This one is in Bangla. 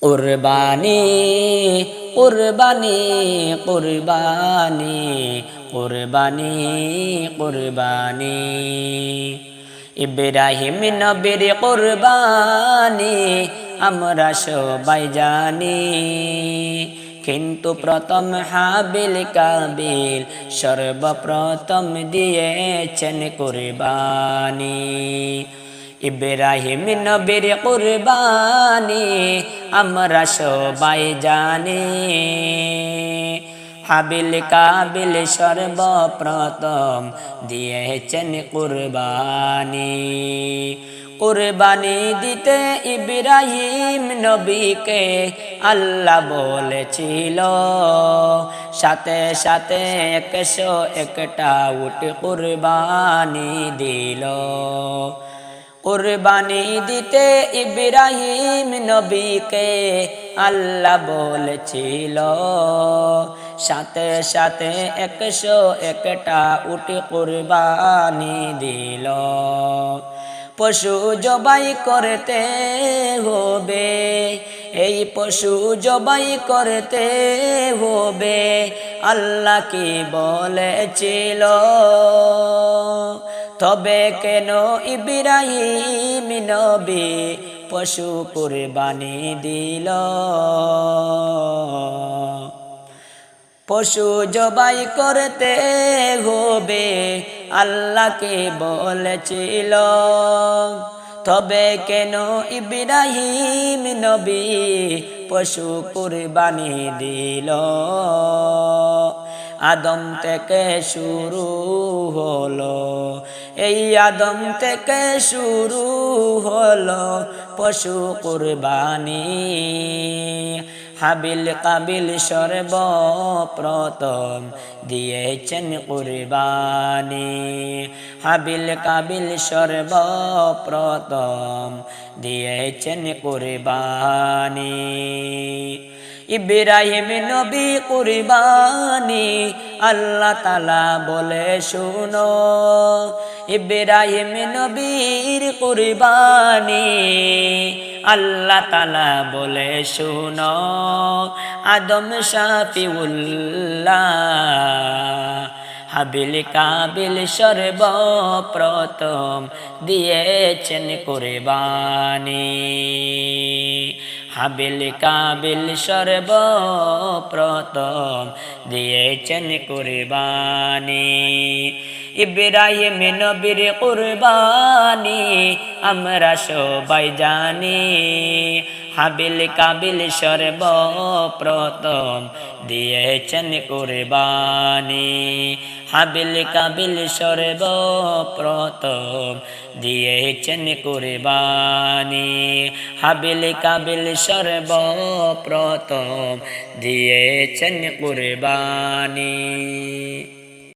কুরবানি কুরবানি কুরবানি কুরবানি কুরবানি ইব্রাহিম নবীর কুরবানি আমরা সবাই জানি, কিন্তু প্রথম হাবিল কাবিল সর্বপ্রথম দিয়েছেন কুরবানি। ইব্রাহিম নবীর কুরবানি আমরা সবাই জানি, হাবিল কাবিল সর্বপ্রথম দিয়েছেন কুরবানি। কুরবানি দিতে ইব্রাহিম নবীকে আল্লাহ বলেছিল, সাথে সাথে 101টা উট কুরবানি দিল। কুরবানি দিতে ইব্রাহিম নবীকে আল্লাহ বলেছিল, সাথে সাথে 101টা উট কুরবানি দিল। পশু জবাই করতে হবে, এই পশু জবাই করতে হবে, আল্লাহ কি বলেছিল? তবে কেন ইব্রাহিম নবী পশু কুরবানি দিল? পশু জবাই করতে হবে, আল্লাহকে বলেছিল, তবে কেন ইব্রাহিম নবী পশু কুরবানি দিল? আদম থেকে শুরু হলো, এই আদম থেকে শুরু হলো পশু কুরবানি। হাবিল কাবিল সর্বপ্রথম দিয়েছেন কুরবানি, হাবিল কাবিল সর্বপ্রথম দিয়েছেন কুরবানি। ইব্রাহিম নবী কুরবানি আল্লাহ তাআলা বলে শুনো, ইব্রাহিম নবীর কুরবানি আল্লাহ তাআলা বলে শুনো। আদম শাফিউল্লাহ, হাবিল কাবিল সর্বপ্রথম দিয়েছেন কুরবানি, হাবিল কাবিল সর্বপ্রথম দিয়েছেন কুরবানি। ইব্রাহিম নবীর কুরবানি আমরা সবাই জানি, হাবিল কাবিল সর্বপ্রথম দিয়েছেন কুরবানি, হাবিল কাবিল সর্বপ্রথম দিয়েছেন কুরবানি, হাবিল কাবিল সর্বপ্রথম দিয়েছেন কুরবানি।